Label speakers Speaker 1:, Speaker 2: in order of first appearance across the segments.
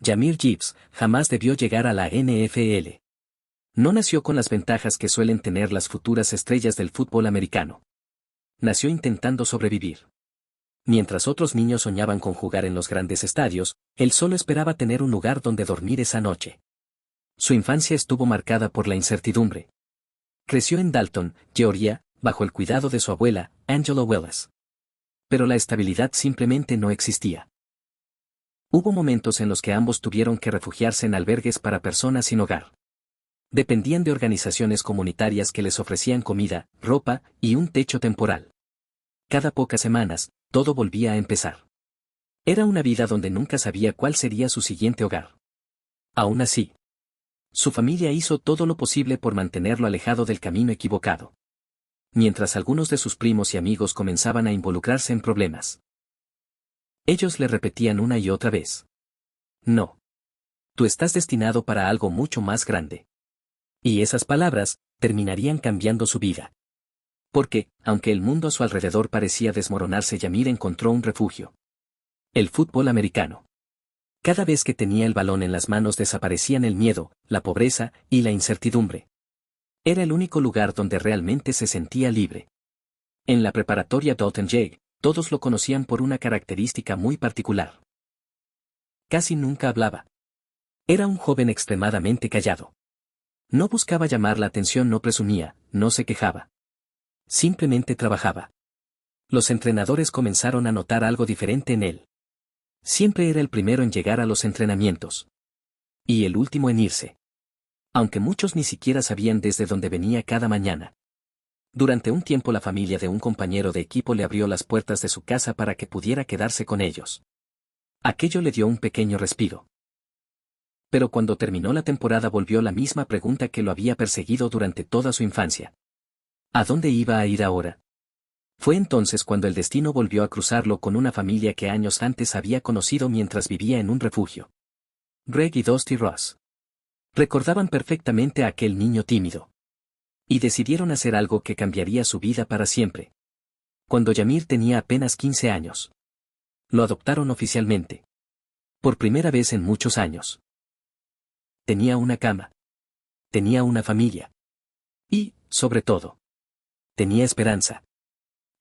Speaker 1: Jahmyr Gibbs jamás debió llegar a la NFL. No nació con las ventajas que suelen tener las futuras estrellas del fútbol americano. Nació intentando sobrevivir. Mientras otros niños soñaban con jugar en los grandes estadios, él solo esperaba tener un lugar donde dormir esa noche. Su infancia estuvo marcada por la incertidumbre. Creció en Dalton, Georgia, bajo el cuidado de su abuela, Angela Willis. Pero la estabilidad simplemente no existía. Hubo momentos en los que ambos tuvieron que refugiarse en albergues para personas sin hogar. Dependían de organizaciones comunitarias que les ofrecían comida, ropa y un techo temporal. Cada pocas semanas, todo volvía a empezar. Era una vida donde nunca sabía cuál sería su siguiente hogar. Aún así, su familia hizo todo lo posible por mantenerlo alejado del camino equivocado. Mientras algunos de sus primos y amigos comenzaban a involucrarse en problemas. Ellos le repetían una y otra vez. No. Tú estás destinado para algo mucho más grande. Y esas palabras terminarían cambiando su vida. Porque, aunque el mundo a su alrededor parecía desmoronarse, Jahmyr encontró un refugio. El fútbol americano. Cada vez que tenía el balón en las manos desaparecían el miedo, la pobreza y la incertidumbre. Era el único lugar donde realmente se sentía libre. En la preparatoria Dalton J., todos lo conocían por una característica muy particular. Casi nunca hablaba. Era un joven extremadamente callado. No buscaba llamar la atención, no presumía, no se quejaba. Simplemente trabajaba. Los entrenadores comenzaron a notar algo diferente en él. Siempre era el primero en llegar a los entrenamientos. Y el último en irse. Aunque muchos ni siquiera sabían desde dónde venía cada mañana. Durante un tiempo la familia de un compañero de equipo le abrió las puertas de su casa para que pudiera quedarse con ellos. Aquello le dio un pequeño respiro. Pero cuando terminó la temporada volvió la misma pregunta que lo había perseguido durante toda su infancia. ¿A dónde iba a ir ahora? Fue entonces cuando el destino volvió a cruzarlo con una familia que años antes había conocido mientras vivía en un refugio. Greg y Dusty Ross. Recordaban perfectamente a aquel niño tímido. Y decidieron hacer algo que cambiaría su vida para siempre. Cuando Jahmyr tenía apenas 15 años. Lo adoptaron oficialmente. Por primera vez en muchos años. Tenía una cama. Tenía una familia. Y, sobre todo, tenía esperanza.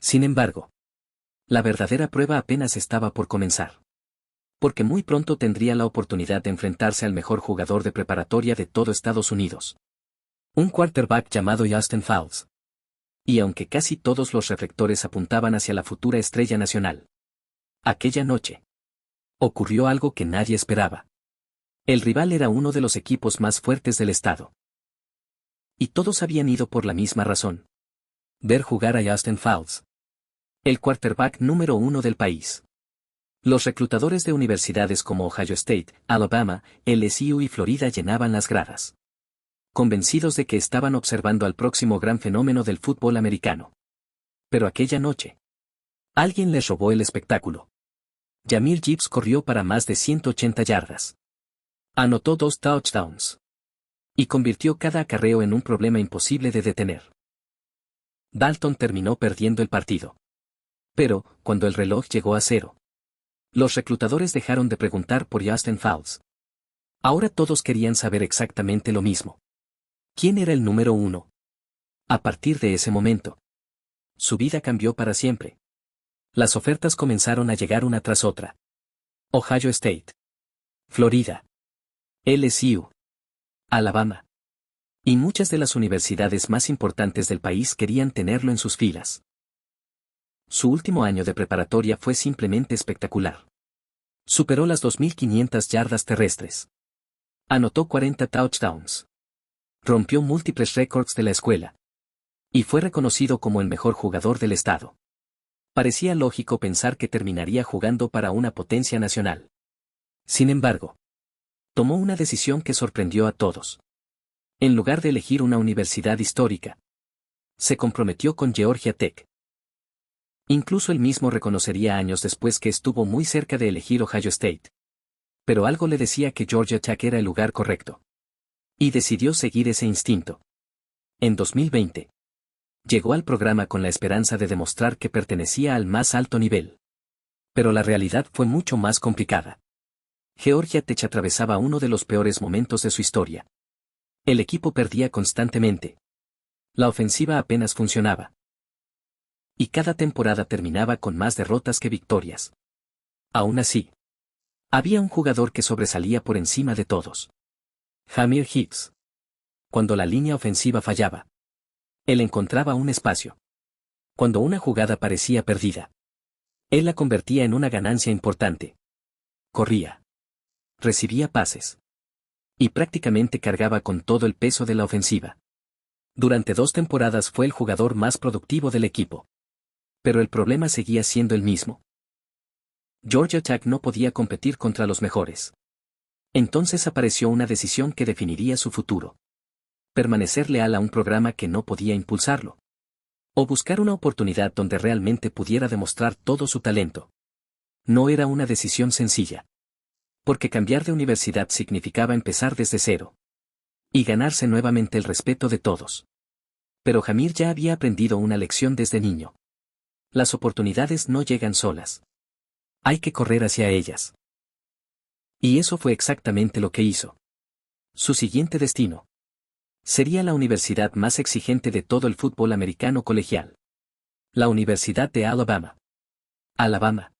Speaker 1: Sin embargo, la verdadera prueba apenas estaba por comenzar. Porque muy pronto tendría la oportunidad de enfrentarse al mejor jugador de preparatoria de todo Estados Unidos. Un quarterback llamado Justin Fields. Y aunque casi todos los reflectores apuntaban hacia la futura estrella nacional. Aquella noche. Ocurrió algo que nadie esperaba. El rival era uno de los equipos más fuertes del estado. Y todos habían ido por la misma razón. Ver jugar a Justin Fields. El quarterback número 1 del país. Los reclutadores de universidades como Ohio State, Alabama, LSU y Florida llenaban las gradas. Convencidos de que estaban observando al próximo gran fenómeno del fútbol americano. Pero aquella noche. Alguien les robó el espectáculo. Jahmyr Gibbs corrió para más de 180 yardas. Anotó 2 touchdowns. Y convirtió cada acarreo en un problema imposible de detener. Dalton terminó perdiendo el partido. Pero, cuando el reloj llegó a 0. Los reclutadores dejaron de preguntar por Justin Fields. Ahora todos querían saber exactamente lo mismo. ¿Quién era el número 1? A partir de ese momento, su vida cambió para siempre. Las ofertas comenzaron a llegar una tras otra. Ohio State. Florida. LSU. Alabama. Y muchas de las universidades más importantes del país querían tenerlo en sus filas. Su último año de preparatoria fue simplemente espectacular. Superó las 2.500 yardas terrestres. Anotó 40 touchdowns. Rompió múltiples récords de la escuela. Y fue reconocido como el mejor jugador del estado. Parecía lógico pensar que terminaría jugando para una potencia nacional. Sin embargo, tomó una decisión que sorprendió a todos. En lugar de elegir una universidad histórica, se comprometió con Georgia Tech. Incluso él mismo reconocería años después que estuvo muy cerca de elegir Ohio State. Pero algo le decía que Georgia Tech era el lugar correcto. Y decidió seguir ese instinto. En 2020, llegó al programa con la esperanza de demostrar que pertenecía al más alto nivel. Pero la realidad fue mucho más complicada. Georgia Tech atravesaba uno de los peores momentos de su historia. El equipo perdía constantemente. La ofensiva apenas funcionaba. Y cada temporada terminaba con más derrotas que victorias. Aún así, había un jugador que sobresalía por encima de todos. Jahmyr Gibbs. Cuando la línea ofensiva fallaba, él encontraba un espacio. Cuando una jugada parecía perdida, él la convertía en una ganancia importante. Corría. Recibía pases. Y prácticamente cargaba con todo el peso de la ofensiva. Durante 2 temporadas fue el jugador más productivo del equipo. Pero el problema seguía siendo el mismo. Georgia Tech no podía competir contra los mejores. Entonces apareció una decisión que definiría su futuro. Permanecer leal a un programa que no podía impulsarlo. O buscar una oportunidad donde realmente pudiera demostrar todo su talento. No era una decisión sencilla. Porque cambiar de universidad significaba empezar desde cero. Y ganarse nuevamente el respeto de todos. Pero Jahmyr ya había aprendido una lección desde niño. Las oportunidades no llegan solas. Hay que correr hacia ellas. Y eso fue exactamente lo que hizo. Su siguiente destino sería la universidad más exigente de todo el fútbol americano colegial. La Universidad de Alabama. Alabama.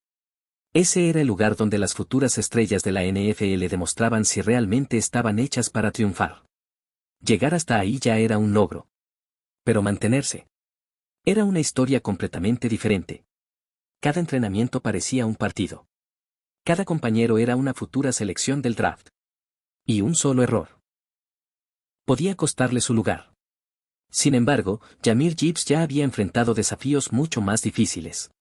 Speaker 1: Ese era el lugar donde las futuras estrellas de la NFL demostraban si realmente estaban hechas para triunfar. Llegar hasta ahí ya era un logro. Pero mantenerse era una historia completamente diferente. Cada entrenamiento parecía un partido. Cada compañero era una futura selección del draft. Y un solo error podía costarle su lugar. Sin embargo, Jahmyr Gibbs ya había enfrentado desafíos mucho más difíciles.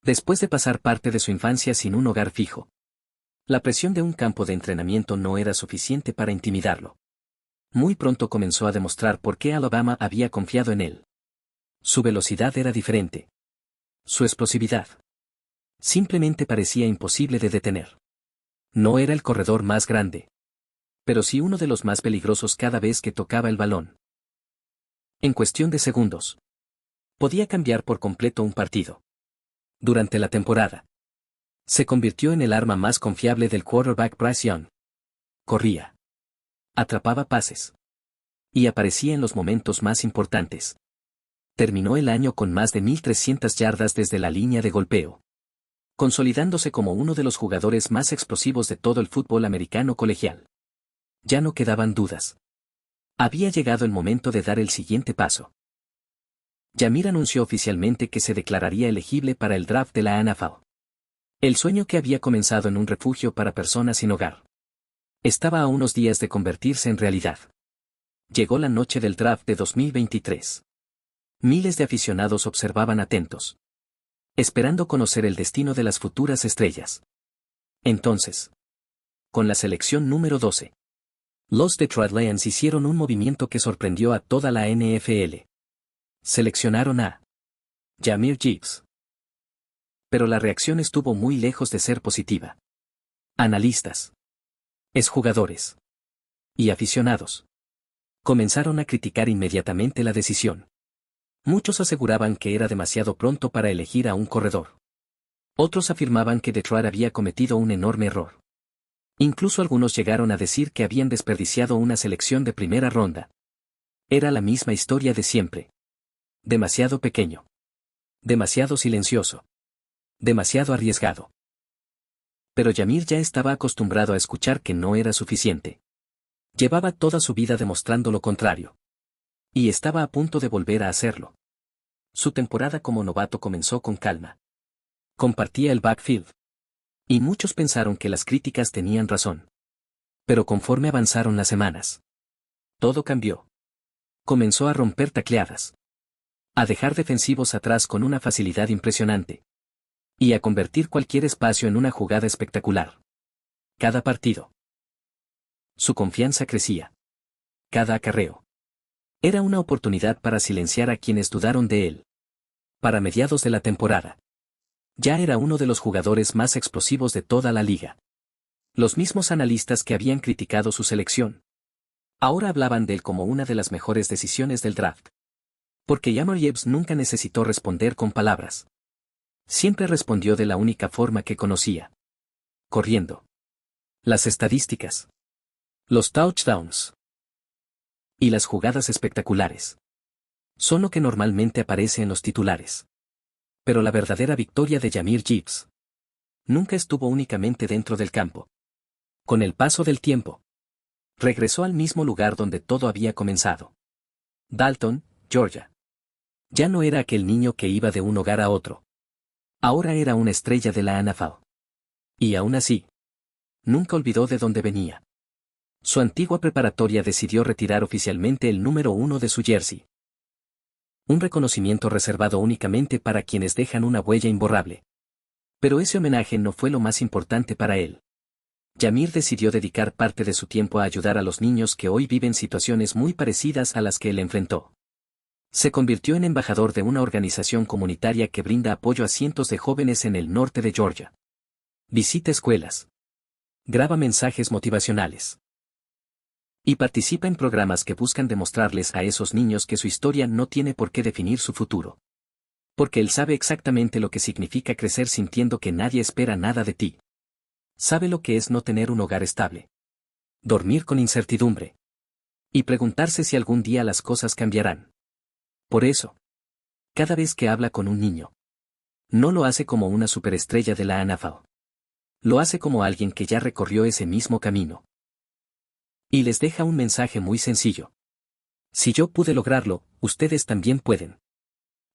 Speaker 1: Después de pasar parte de su infancia sin un hogar fijo, la presión de un campo de entrenamiento no era suficiente para intimidarlo. Muy pronto comenzó a demostrar por qué Alabama había confiado en él. Su velocidad era diferente. Su explosividad simplemente parecía imposible de detener. No era el corredor más grande, pero sí uno de los más peligrosos cada vez que tocaba el balón. En cuestión de segundos, podía cambiar por completo un partido. Durante la temporada, se convirtió en el arma más confiable del quarterback Bryce Young. Corría. Atrapaba pases. Y aparecía en los momentos más importantes. Terminó el año con más de 1,300 yardas desde la línea de golpeo, consolidándose como uno de los jugadores más explosivos de todo el fútbol americano colegial. Ya no quedaban dudas. Había llegado el momento de dar el siguiente paso. Jahmyr anunció oficialmente que se declararía elegible para el draft de la NFL. El sueño que había comenzado en un refugio para personas sin hogar estaba a unos días de convertirse en realidad. Llegó la noche del draft de 2023. Miles de aficionados observaban atentos, esperando conocer el destino de las futuras estrellas. Entonces, con la selección número 12, los Detroit Lions hicieron un movimiento que sorprendió a toda la NFL. Seleccionaron a Jahmyr Gibbs. Pero la reacción estuvo muy lejos de ser positiva. Analistas, exjugadores y aficionados comenzaron a criticar inmediatamente la decisión. Muchos aseguraban que era demasiado pronto para elegir a un corredor. Otros afirmaban que Detroit había cometido un enorme error. Incluso algunos llegaron a decir que habían desperdiciado una selección de primera ronda. Era la misma historia de siempre. Demasiado pequeño. Demasiado silencioso. Demasiado arriesgado. Pero Jahmyr ya estaba acostumbrado a escuchar que no era suficiente. Llevaba toda su vida demostrando lo contrario. Y estaba a punto de volver a hacerlo. Su temporada como novato comenzó con calma. Compartía el backfield. Y muchos pensaron que las críticas tenían razón. Pero conforme avanzaron las semanas, todo cambió. Comenzó a romper tacleadas. A dejar defensivos atrás con una facilidad impresionante. Y a convertir cualquier espacio en una jugada espectacular. Cada partido. Su confianza crecía. Cada acarreo era una oportunidad para silenciar a quienes dudaron de él. Para mediados de la temporada, ya era uno de los jugadores más explosivos de toda la liga. Los mismos analistas que habían criticado su selección ahora hablaban de él como una de las mejores decisiones del draft. Porque Jahmyr Gibbs nunca necesitó responder con palabras. Siempre respondió de la única forma que conocía. Corriendo. Las estadísticas. Los touchdowns. Y las jugadas espectaculares. Son lo que normalmente aparece en los titulares. Pero la verdadera victoria de Jahmyr Gibbs nunca estuvo únicamente dentro del campo. Con el paso del tiempo, regresó al mismo lugar donde todo había comenzado. Dalton, Georgia. Ya no era aquel niño que iba de un hogar a otro. Ahora era una estrella de la NFL. Y aún así, nunca olvidó de dónde venía. Su antigua preparatoria decidió retirar oficialmente el número 1 de su jersey. Un reconocimiento reservado únicamente para quienes dejan una huella imborrable. Pero ese homenaje no fue lo más importante para él. Jahmyr decidió dedicar parte de su tiempo a ayudar a los niños que hoy viven situaciones muy parecidas a las que él enfrentó. Se convirtió en embajador de una organización comunitaria que brinda apoyo a cientos de jóvenes en el norte de Georgia. Visita escuelas. Graba mensajes motivacionales. Y participa en programas que buscan demostrarles a esos niños que su historia no tiene por qué definir su futuro. Porque él sabe exactamente lo que significa crecer sintiendo que nadie espera nada de ti. Sabe lo que es no tener un hogar estable. Dormir con incertidumbre. Y preguntarse si algún día las cosas cambiarán. Por eso, cada vez que habla con un niño, no lo hace como una superestrella de la NFL. Lo hace como alguien que ya recorrió ese mismo camino. Y les deja un mensaje muy sencillo. Si yo pude lograrlo, ustedes también pueden.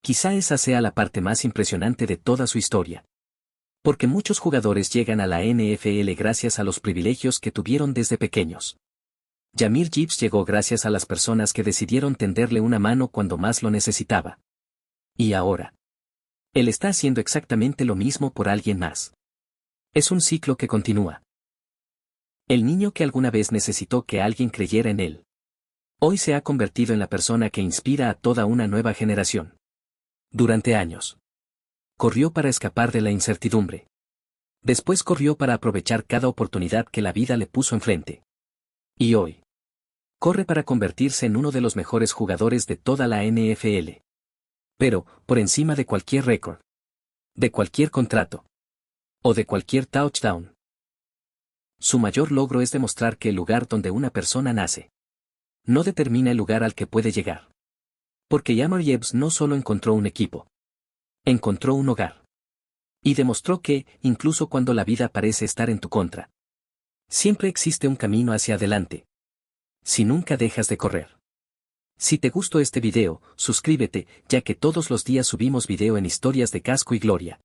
Speaker 1: Quizá esa sea la parte más impresionante de toda su historia. Porque muchos jugadores llegan a la NFL gracias a los privilegios que tuvieron desde pequeños. Jahmyr Gibbs llegó gracias a las personas que decidieron tenderle una mano cuando más lo necesitaba. Y ahora, él está haciendo exactamente lo mismo por alguien más. Es un ciclo que continúa. El niño que alguna vez necesitó que alguien creyera en él. Hoy se ha convertido en la persona que inspira a toda una nueva generación. Durante años. Corrió para escapar de la incertidumbre. Después corrió para aprovechar cada oportunidad que la vida le puso enfrente. Y hoy. Corre para convertirse en uno de los mejores jugadores de toda la NFL. Pero, por encima de cualquier récord. De cualquier contrato. O de cualquier touchdown. Su mayor logro es demostrar que el lugar donde una persona nace no determina el lugar al que puede llegar. Porque Jahmyr Gibbs no solo encontró un equipo. Encontró un hogar. Y demostró que, incluso cuando la vida parece estar en tu contra, siempre existe un camino hacia adelante. Si nunca dejas de correr. Si te gustó este video, suscríbete, ya que todos los días subimos video en Historias de Casco y Gloria.